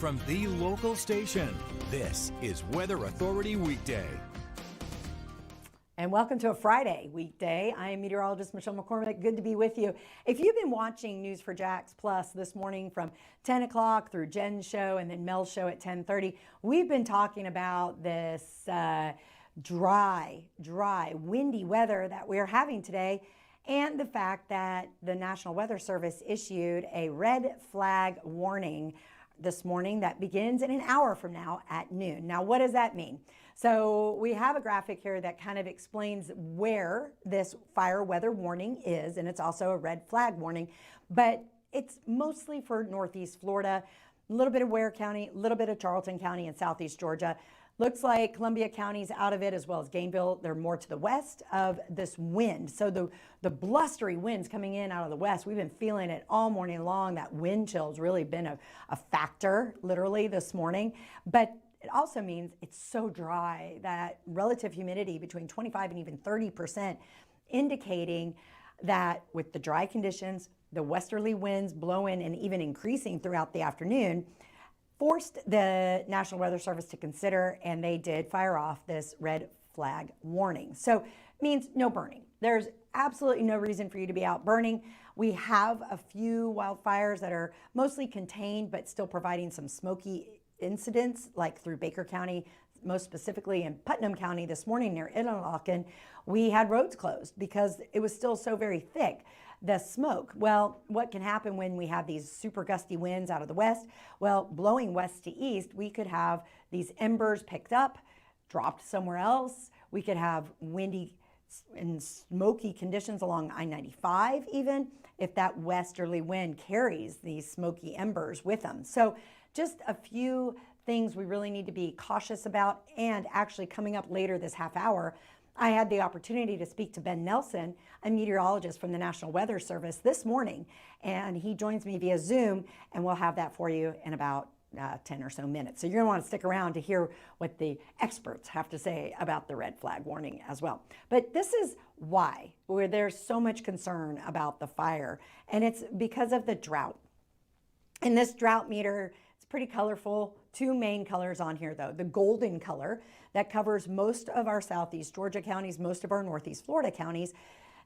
from the local station. This is Weather Authority Weekday. And welcome to a Friday weekday. I am meteorologist Michelle McCormick. Good to be with you. If you've been watching News4JAX Plus this morning from 10 o'clock through Jen's show and then Mel's show at 10:30, we've been talking about this dry, windy weather that we're having today, and the fact that the National Weather Service issued a red flag warning this morning that begins in an hour from now at noon. Now, what does that mean? So we have a graphic here that kind of explains where this fire weather warning is, and it's also a red flag warning, but it's mostly for Northeast Florida, a little bit of Ware County, a little bit of Charlton County and Southeast Georgia. Looks like Columbia County's out of it, as well as Gainesville. They're more to the west of this wind. So the blustery winds coming in out of the west, we've been feeling it all morning long. That wind chill's really been a factor, literally, this morning. But it also means it's so dry that relative humidity between 25 and even 30%, indicating that with the dry conditions, the westerly winds blowing and even increasing throughout the afternoon, forced the National Weather Service to consider, and they did fire off this red flag warning. So it means no burning. There's absolutely no reason for you to be out burning. We have a few wildfires that are mostly contained, but still providing some smoky incidents, like through Baker County, most specifically in Putnam County this morning near Interlachen. We had roads closed because it was still so very thick, the smoke. Well, what can happen when we have these super gusty winds out of the west? Well, blowing west to east, we could have these embers picked up, dropped somewhere else. We could have windy and smoky conditions along I-95 even, if that westerly wind carries these smoky embers with them. So just a few things we really need to be cautious about. And actually coming up later this half hour, I had the opportunity to speak to Ben Nelson, a meteorologist from the National Weather Service this morning, and he joins me via Zoom, and we'll have that for you in about 10 or so minutes. So you're gonna wanna stick around to hear what the experts have to say about the red flag warning as well. But this is why where there's so much concern about the fire, and it's because of the drought. And this drought meter, it's pretty colorful. Two main colors on here though. The golden color that covers most of our Southeast Georgia counties, most of our Northeast Florida counties.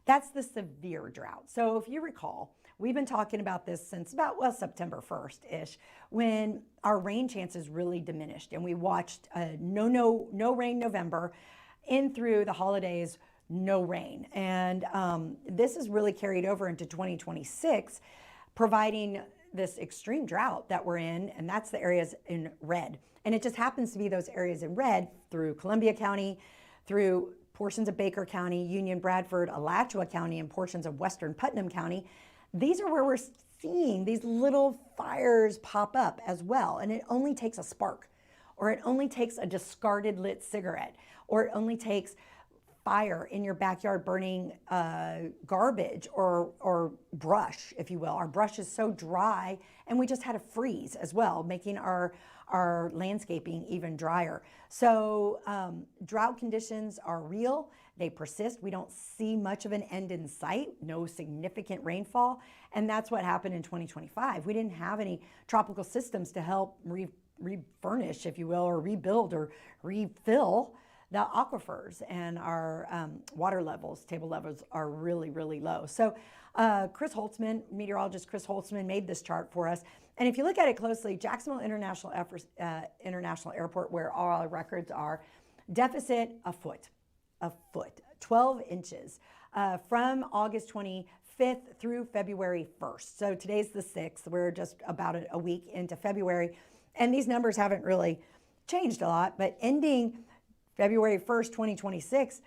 That's the severe drought. So if you recall, we've been talking about this since about, well, September 1st-ish, when our rain chances really diminished, and we watched no rain November in through the holidays, no rain. And this is really carried over into 2026, providing this extreme drought that we're in, and that's the areas in red. And it just happens to be those areas in red through Columbia County, through portions of Baker County, Union, Bradford, Alachua County, and portions of western Putnam County. These are where we're seeing these little fires pop up as well. And it only takes a spark, or it only takes a discarded lit cigarette, or it only takes fire in your backyard burning garbage or brush, if you will. Our brush is so dry, and we just had a freeze as well, making our landscaping even drier. So drought conditions are real. They persist. We don't see much of an end in sight, no significant rainfall. And that's what happened in 2025. We didn't have any tropical systems to help refurnish, if you will, or rebuild or refill the aquifers, and our water levels, table levels are really, really low. So Chris Holtzman, meteorologist Chris Holtzman, made this chart for us. And if you look at it closely, Jacksonville International Airport, where all our records are, deficit a foot, 12 inches from August 25th through February 1st. So today's the 6th. We're just about a week into February. And these numbers haven't really changed a lot, but ending February 1st, 2026,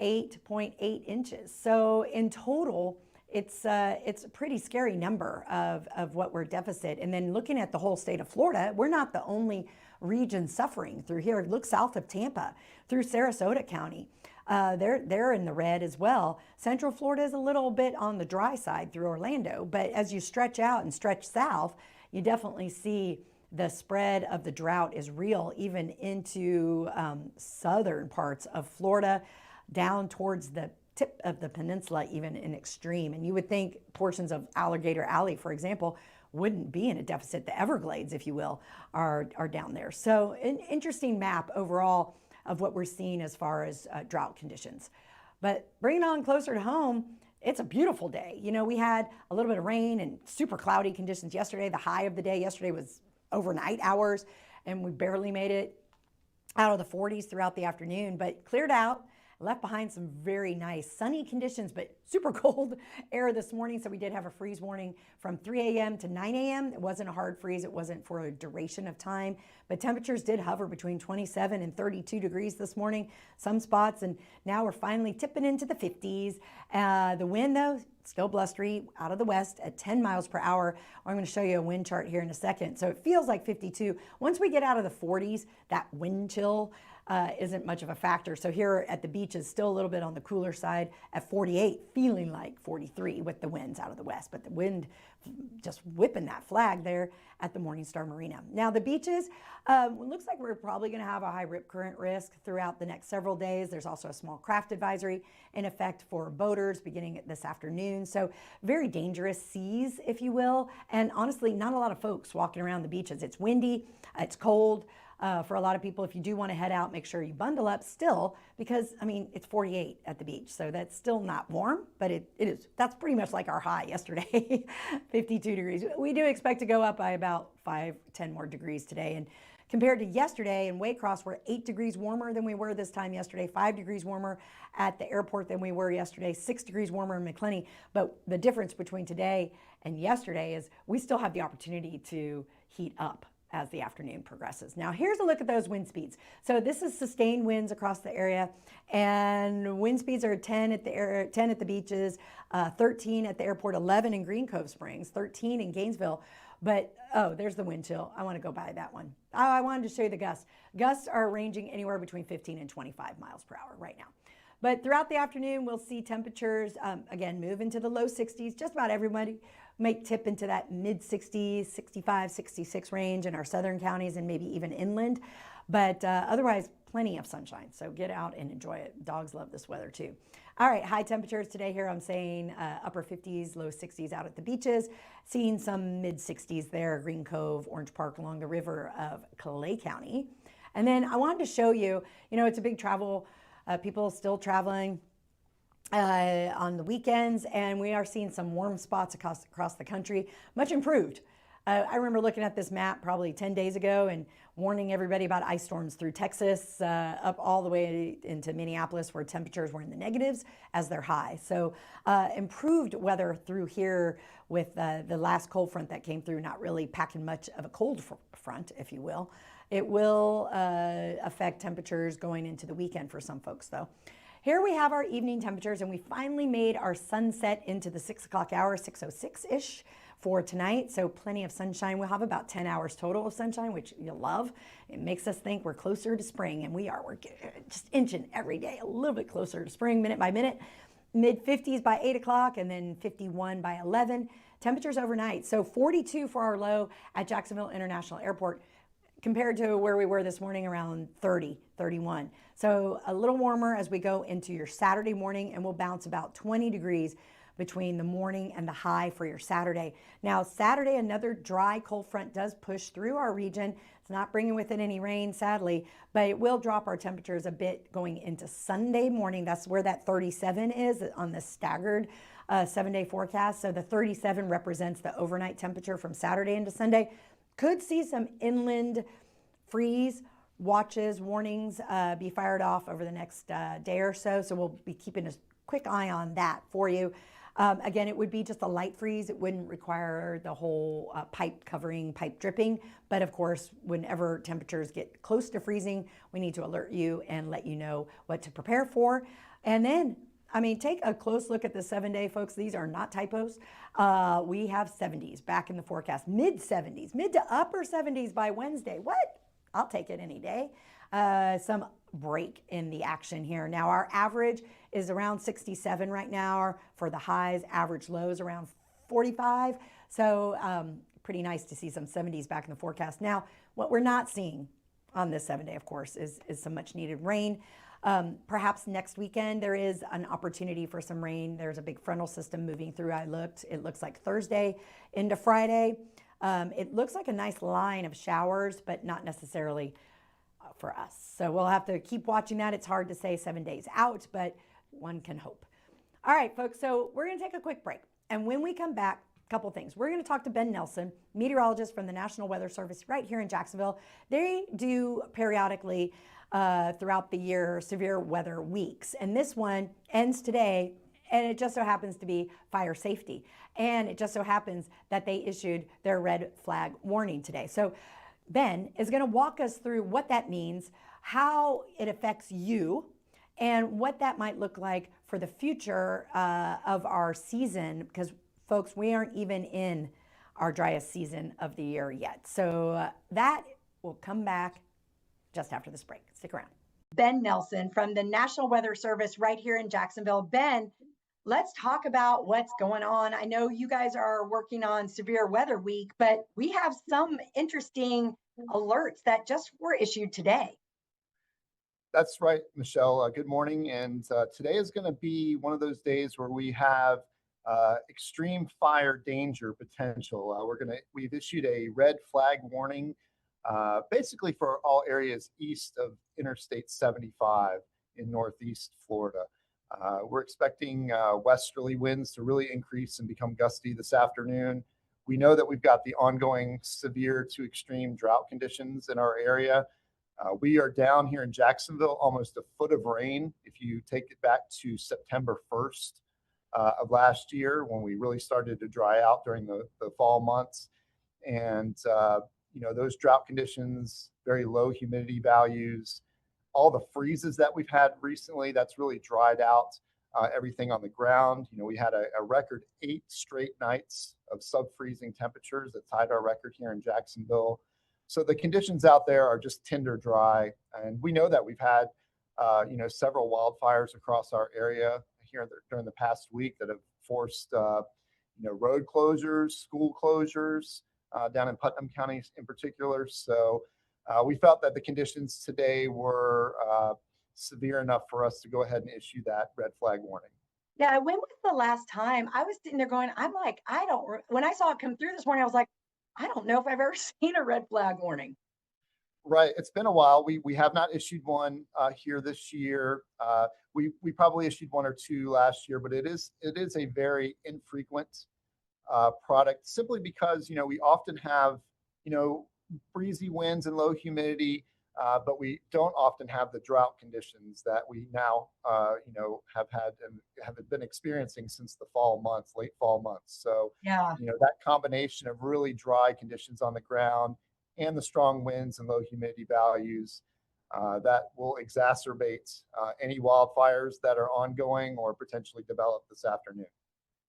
8.8 inches. So in total, it's a pretty scary number of what we're deficit. And then looking at the whole state of Florida, we're not the only region suffering through here. Look south of Tampa, through Sarasota County. They're in the red as well. Central Florida is a little bit on the dry side through Orlando, but as you stretch out and stretch south, you definitely see the spread of the drought is real, even into southern parts of Florida, down towards the tip of the peninsula, even in extreme. And you would think portions of Alligator Alley, for example, wouldn't be in a deficit. The Everglades, if you will, are down there. So an interesting map overall of what we're seeing as far as drought conditions. But bringing it on closer to home, it's a beautiful day. You know, we had a little bit of rain and super cloudy conditions yesterday. The high of the day yesterday was overnight hours, and we barely made it out of the 40s throughout the afternoon, but cleared out, left behind some very nice sunny conditions, but super cold air this morning. So we did have a freeze warning from 3 a.m. to 9 a.m. It wasn't a hard freeze. It wasn't for a duration of time, but temperatures did hover between 27 and 32 degrees this morning, some spots. And now we're finally tipping into the 50s. The wind though, still blustery out of the west at 10 miles per hour. I'm going to show you a wind chart here in a second. So it feels like 52. Once we get out of the 40s, that wind chill isn't much of a factor. So here at the beach is still a little bit on the cooler side at 48, feeling like 43 with the winds out of the west, but the wind just whipping that flag there at the Morningstar Marina. Now the beaches, looks like we're probably going to have a high rip current risk throughout the next several days. There's also a small craft advisory in effect for boaters beginning this afternoon. So very dangerous seas, if you will. And honestly, not a lot of folks walking around the beaches. It's windy, it's cold. For a lot of people, if you do want to head out, make sure you bundle up still, because I mean, it's 48 at the beach. So that's still not warm, but it is. That's pretty much like our high yesterday, 52 degrees. We do expect to go up by about 5-10 more degrees today. And compared to yesterday in Waycross, we're 8 degrees warmer than we were this time yesterday, 5 degrees warmer at the airport than we were yesterday, 6 degrees warmer in McClenny. But the difference between today and yesterday is we still have the opportunity to heat up as the afternoon progresses. Now here's a look at those wind speeds. So this is sustained winds across the area, and wind speeds are 10 at the beaches, 13 at the airport, 11 in Green Cove Springs, 13 in Gainesville. But oh, there's the wind chill. I want to go by that one. Oh, I wanted to show you the gusts. Gusts are ranging anywhere between 15 and 25 miles per hour right now. But throughout the afternoon, we'll see temperatures, again, move into the low 60s. Just about everybody might tip into that mid 60s, 65, 66 range in our southern counties and maybe even inland. But otherwise, plenty of sunshine. So get out and enjoy it. Dogs love this weather too. All right, high temperatures today here. I'm saying upper 50s, low 60s out at the beaches. Seeing some mid 60s there, Green Cove, Orange Park along the river of Clay County. And then I wanted to show you, it's a big travel. People still traveling on the weekends, and we are seeing some warm spots across the country, much improved. I remember looking at this map probably 10 days ago and warning everybody about ice storms through Texas, up all the way into Minneapolis, where temperatures were in the negatives as they're high. So improved weather through here with the last cold front that came through, not really packing much of a cold front, if you will. It will affect temperatures going into the weekend for some folks, though. Here we have our evening temperatures, and we finally made our sunset into the 6 o'clock hour, 6:06-ish for tonight. So plenty of sunshine. We'll have about 10 hours total of sunshine, which you'll love. It makes us think we're closer to spring, and we are. We're just inching every day a little bit closer to spring, minute by minute. Mid 50s by 8 o'clock, and then 51 by 11. Temperatures overnight. So 42 for our low at Jacksonville International Airport, compared to where we were this morning, around 30, 31. So a little warmer as we go into your Saturday morning, and we'll bounce about 20 degrees between the morning and the high for your Saturday. Now Saturday, another dry cold front does push through our region. It's not bringing with it any rain, sadly, but it will drop our temperatures a bit going into Sunday morning. That's where that 37 is on the staggered 7-day forecast. So the 37 represents the overnight temperature from Saturday into Sunday. Could see some inland freeze watches, warnings be fired off over the next day or so. So we'll be keeping a quick eye on that for you. Again, it would be just a light freeze. It wouldn't require the whole pipe dripping. But of course, whenever temperatures get close to freezing, we need to alert you and let you know what to prepare for. And then, take a close look at the 7-day, folks. These are not typos. We have 70s back in the forecast, mid 70s, mid to upper 70s by Wednesday. What? I'll take it any day. Some break in the action here. Now our average is around 67 right now for the highs, average lows around 45. So pretty nice to see some 70s back in the forecast. Now, what we're not seeing on this 7-day, of course, is some much needed rain. Perhaps next weekend there is an opportunity for some rain. There's a big frontal system moving through. It looks like Thursday into Friday. It looks like a nice line of showers, but not necessarily for us. So we'll have to keep watching that. It's hard to say 7 days out, but one can hope. All right, folks, so we're going to take a quick break. And when we come back, a couple things. We're going to talk to Ben Nelson, meteorologist from the National Weather Service right here in Jacksonville. They do periodically throughout the year severe weather weeks. And this one ends today, and it just so happens to be fire safety. And it just so happens that they issued their red flag warning today. So Ben is going to walk us through what that means, how it affects you, and what that might look like for the future of our season, because folks, we aren't even in our driest season of the year yet. So that will come back just after this break. Stick around. Ben Nelson from the National Weather Service right here in Jacksonville. Ben, let's talk about what's going on. I know you guys are working on severe weather week, but we have some interesting alerts that just were issued today. That's right, Michelle. Good morning. And today is going to be one of those days where we have extreme fire danger potential. We've issued a red flag warning, basically for all areas east of Interstate 75 in Northeast Florida. We're expecting westerly winds to really increase and become gusty this afternoon. We know that we've got the ongoing severe to extreme drought conditions in our area. We are down here in Jacksonville almost a foot of rain if you take it back to September 1st of last year, when we really started to dry out during the fall months. And, those drought conditions, very low humidity values, all the freezes that we've had recently, that's really dried out everything on the ground. We had a record 8 straight nights of sub-freezing temperatures that tied our record here in Jacksonville. So the conditions out there are just tinder dry. And we know that we've had, several wildfires across our area here during the past week that have forced, road closures, school closures down in Putnam County in particular. So we felt that the conditions today were severe enough for us to go ahead and issue that red flag warning. Yeah, when was the last time? I was sitting there going, when I saw it come through this morning, I was like, I don't know if I've ever seen a red flag warning. Right. It's been a while. We have not issued one here this year. We probably issued 1 or 2 last year, but it is a very infrequent product, simply because, we often have, breezy winds and low humidity, but we don't often have the drought conditions that we now, have had and have been experiencing since the late fall months. So, Yeah. That combination of really dry conditions on the ground and the strong winds and low humidity values, that will exacerbate any wildfires that are ongoing or potentially develop this afternoon.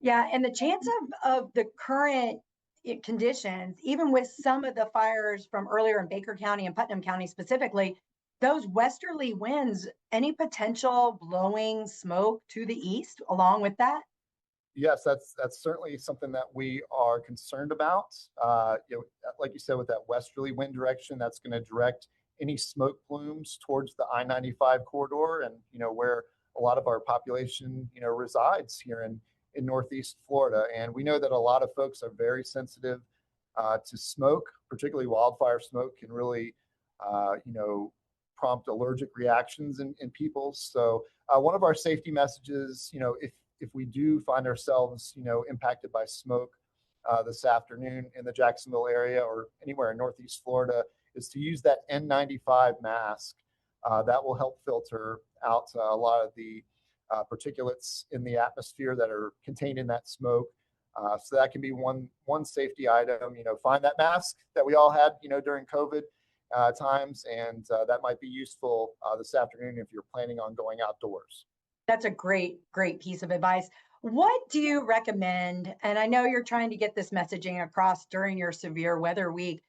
Yeah, and the chance of the current conditions, even with some of the fires from earlier in Baker County and Putnam County specifically, those westerly winds, any potential blowing smoke to the east along with that? Yes, that's certainly something that we are concerned about. Like you said, with that westerly wind direction, that's going to direct any smoke plumes towards the I-95 corridor, and where a lot of our population resides here in Northeast Florida. And we know that a lot of folks are very sensitive to smoke, particularly wildfire smoke can really prompt allergic reactions in people. So one of our safety messages, if we do find ourselves, impacted by smoke this afternoon in the Jacksonville area or anywhere in Northeast Florida, is to use that N95 mask. That will help filter out a lot of the particulates in the atmosphere that are contained in that smoke. So that can be one safety item. Find that mask that we all had, during COVID times, and that might be useful this afternoon if you're planning on going outdoors. That's a great piece of advice. What do you recommend? And I know you're trying to get this messaging across during your severe weather week.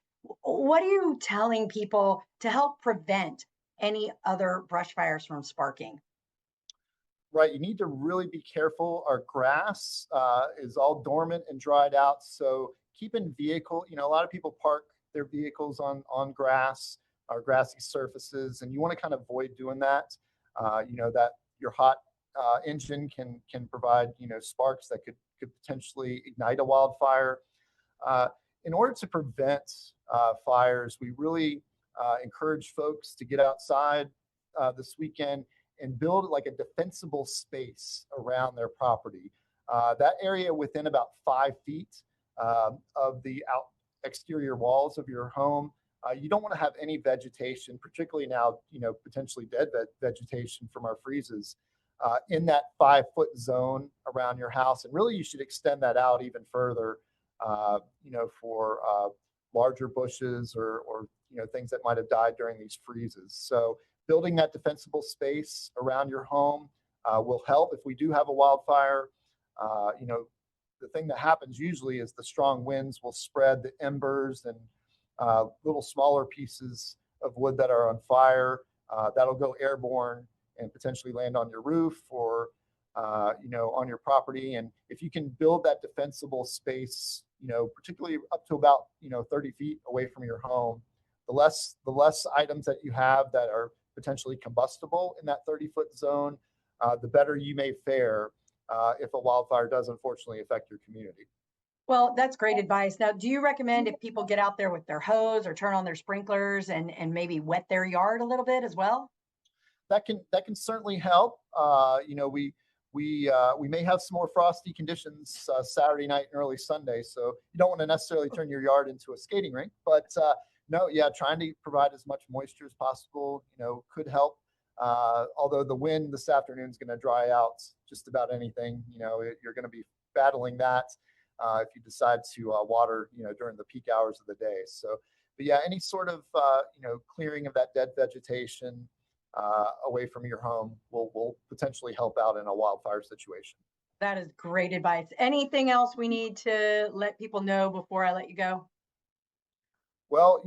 What are you telling people to help prevent any other brush fires from sparking? Right, you need to really be careful. Our grass is all dormant and dried out. So keeping a lot of people park their vehicles on grass or grassy surfaces, and you want to kind of avoid doing that. That your hot engine can provide sparks that could potentially ignite a wildfire. in order to prevent fires, we really encourage folks to get outside this weekend and build like a defensible space around their property. That area within about 5 feet of the exterior walls of your home. You don't want to have any vegetation, particularly now, potentially dead vegetation from our freezes in that 5-foot zone around your house. And really, you should extend that out even further, for larger bushes or things that might have died during these freezes. So building that defensible space around your home will help if we do have a wildfire. The thing that happens usually is the strong winds will spread the embers and little smaller pieces of wood that are on fire. That'll go airborne and potentially land on your roof or on your property. And if you can build that defensible space, particularly up to about 30 feet away from your home, the less items that you have that are potentially combustible in that 30-foot zone, the better you may fare if a wildfire does unfortunately affect your community. Well, that's great advice. Now, do you recommend if people get out there with their hose or turn on their sprinklers and maybe wet their yard a little bit as well? That can certainly help. We may have some more frosty conditions Saturday night and early Sunday, so you don't want to necessarily turn your yard into a skating rink. But no, yeah, trying to provide as much moisture as possible, could help. Although the wind this afternoon is going to dry out just about anything. You're going to be battling that if you decide to water, during the peak hours of the day. So, but yeah, any sort of clearing of that dead vegetation away from your home will potentially help out in a wildfire situation. That is great advice. Anything else we need to let people know before I let you go? Well,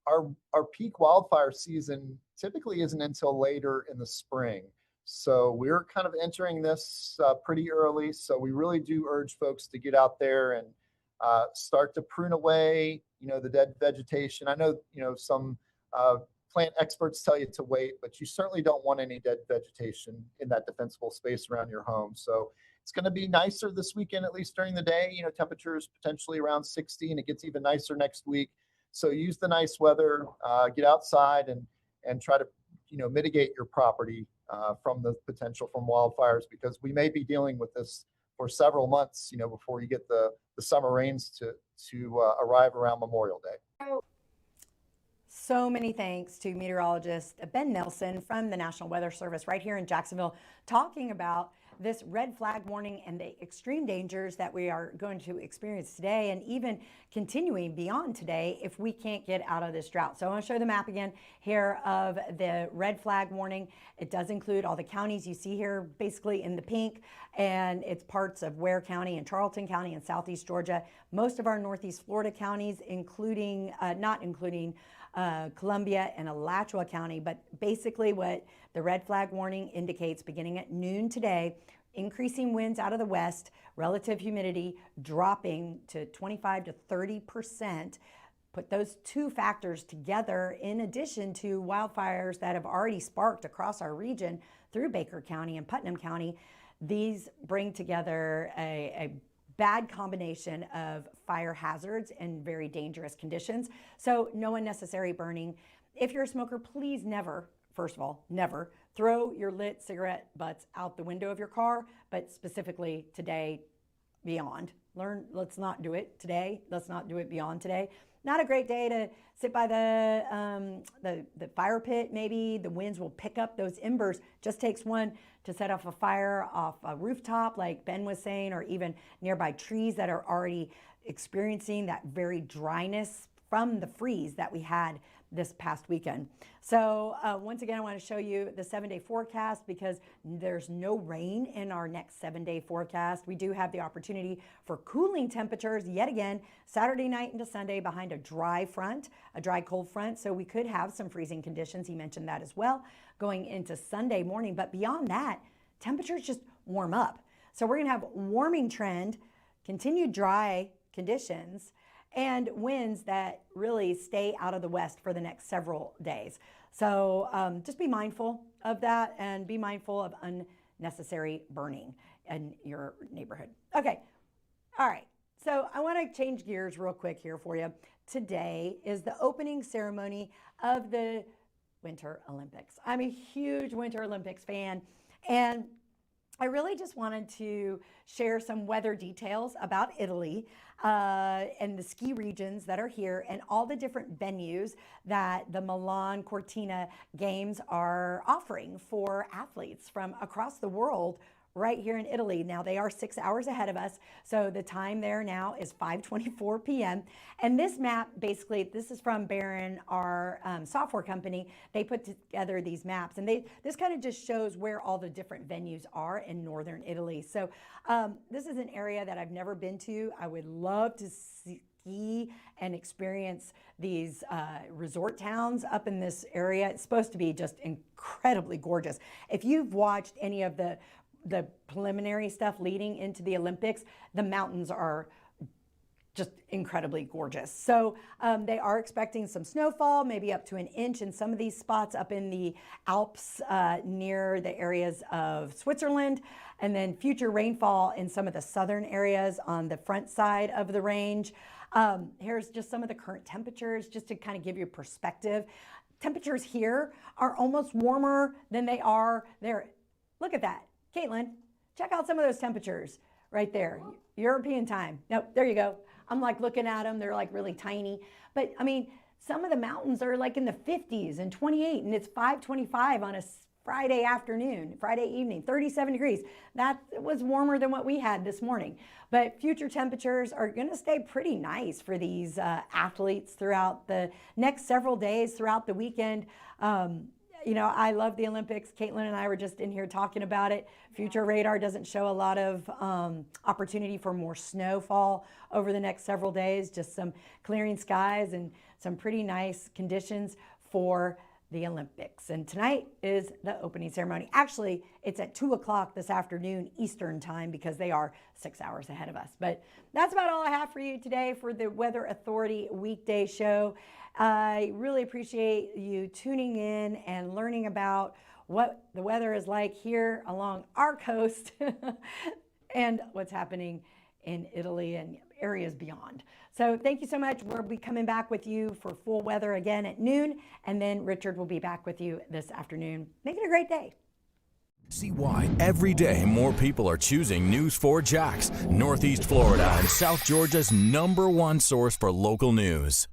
our peak wildfire season typically isn't until later in the spring. So we're kind of entering this pretty early. So we really do urge folks to get out there and start to prune away, the dead vegetation. I know, some plant experts tell you to wait, but you certainly don't want any dead vegetation in that defensible space around your home. So it's going to be nicer this weekend, at least during the day. Temperatures potentially around 60, and it gets even nicer next week. So use the nice weather, get outside and try to, mitigate your property from the potential from wildfires, because we may be dealing with this for several months, before you get the summer rains to arrive around Memorial Day. So many thanks to meteorologist Ben Nelson from the National Weather Service right here in Jacksonville, talking about this red flag warning and the extreme dangers that we are going to experience today and even continuing beyond today if we can't get out of this drought. So I want to show the map again here of the red flag warning. It does include all the counties you see here basically in the pink, and it's parts of Ware County and Charlton County and Southeast Georgia. Most of our Northeast Florida counties, including, not including Columbia and Alachua County, but basically what the red flag warning indicates beginning at noon today, increasing winds out of the west, relative humidity dropping to 25 to 30%. Put those two factors together in addition to wildfires that have already sparked across our region through Baker County and Putnam County. These bring together a bad combination of fire hazards and very dangerous conditions. So no unnecessary burning. If you're a smoker, please never, first of all, never throw your lit cigarette butts out the window of your car, but specifically today, beyond. Let's not do it today. Let's not do it beyond today. Not a great day to sit by the fire pit. Maybe the winds will pick up those embers. Just takes one to set off a fire off a rooftop, like Ben was saying, or even nearby trees that are already experiencing that very dryness from the freeze that we had this past weekend. So once again, I want to show you the 7-day forecast because there's no rain in our next 7-day forecast. We do have the opportunity for cooling temperatures yet again Saturday night into Sunday behind a dry front, a dry cold front. So we could have some freezing conditions. He mentioned that as well going into Sunday morning. But beyond that, temperatures just warm up. So we're going to have warming trend, continued dry conditions, and winds that really stay out of the west for the next several days. So just be mindful of that and be mindful of unnecessary burning in your neighborhood. Okay. All right. So I want to change gears real quick here for you. Today is the opening ceremony of the Winter Olympics. I'm a huge Winter Olympics fan, and I really just wanted to share some weather details about Italy and the ski regions that are here and all the different venues that the Milan Cortina Games are offering for athletes from across the world right here in Italy. Now they are 6 hours ahead of us, so the time there now is 5:24 p.m. And this map, basically, this is from Baron, our software company. They put together these maps, and this kind of just shows where all the different venues are in northern Italy. So this is an area that I've never been to. I would love to ski and experience these resort towns up in this area. It's supposed to be just incredibly gorgeous. If you've watched any of the preliminary stuff leading into the Olympics, the mountains are just incredibly gorgeous. So they are expecting some snowfall, maybe up to an inch in some of these spots up in the Alps near the areas of Switzerland, and then future rainfall in some of the southern areas on the front side of the range. Here's just some of the current temperatures, just to kind of give you perspective. Temperatures here are almost warmer than they are there. Look at that. Caitlin, check out some of those temperatures right there. European time. Nope, there you go. I'm like looking at them. They're like really tiny. But I mean, some of the mountains are like in the 50s and 28, and it's 5:25 on a Friday afternoon, Friday evening, 37 degrees. That was warmer than what we had this morning. But future temperatures are going to stay pretty nice for these athletes throughout the next several days, throughout the weekend. You know, I love the Olympics. Caitlin and I were just in here talking about it. Future radar doesn't show a lot of opportunity for more snowfall over the next several days, just some clearing skies and some pretty nice conditions for the Olympics. And tonight is the opening ceremony. Actually, it's at 2 o'clock this afternoon Eastern time because they are 6 hours ahead of us. But that's about all I have for you today for the Weather Authority weekday show. I really appreciate you tuning in and learning about what the weather is like here along our coast and what's happening in Italy and areas beyond. So thank you so much. We'll be coming back with you for full weather again at noon, and then Richard will be back with you this afternoon. Make it a great day. See why every day more people are choosing News4JAX, Northeast Florida and South Georgia's #1 source for local news.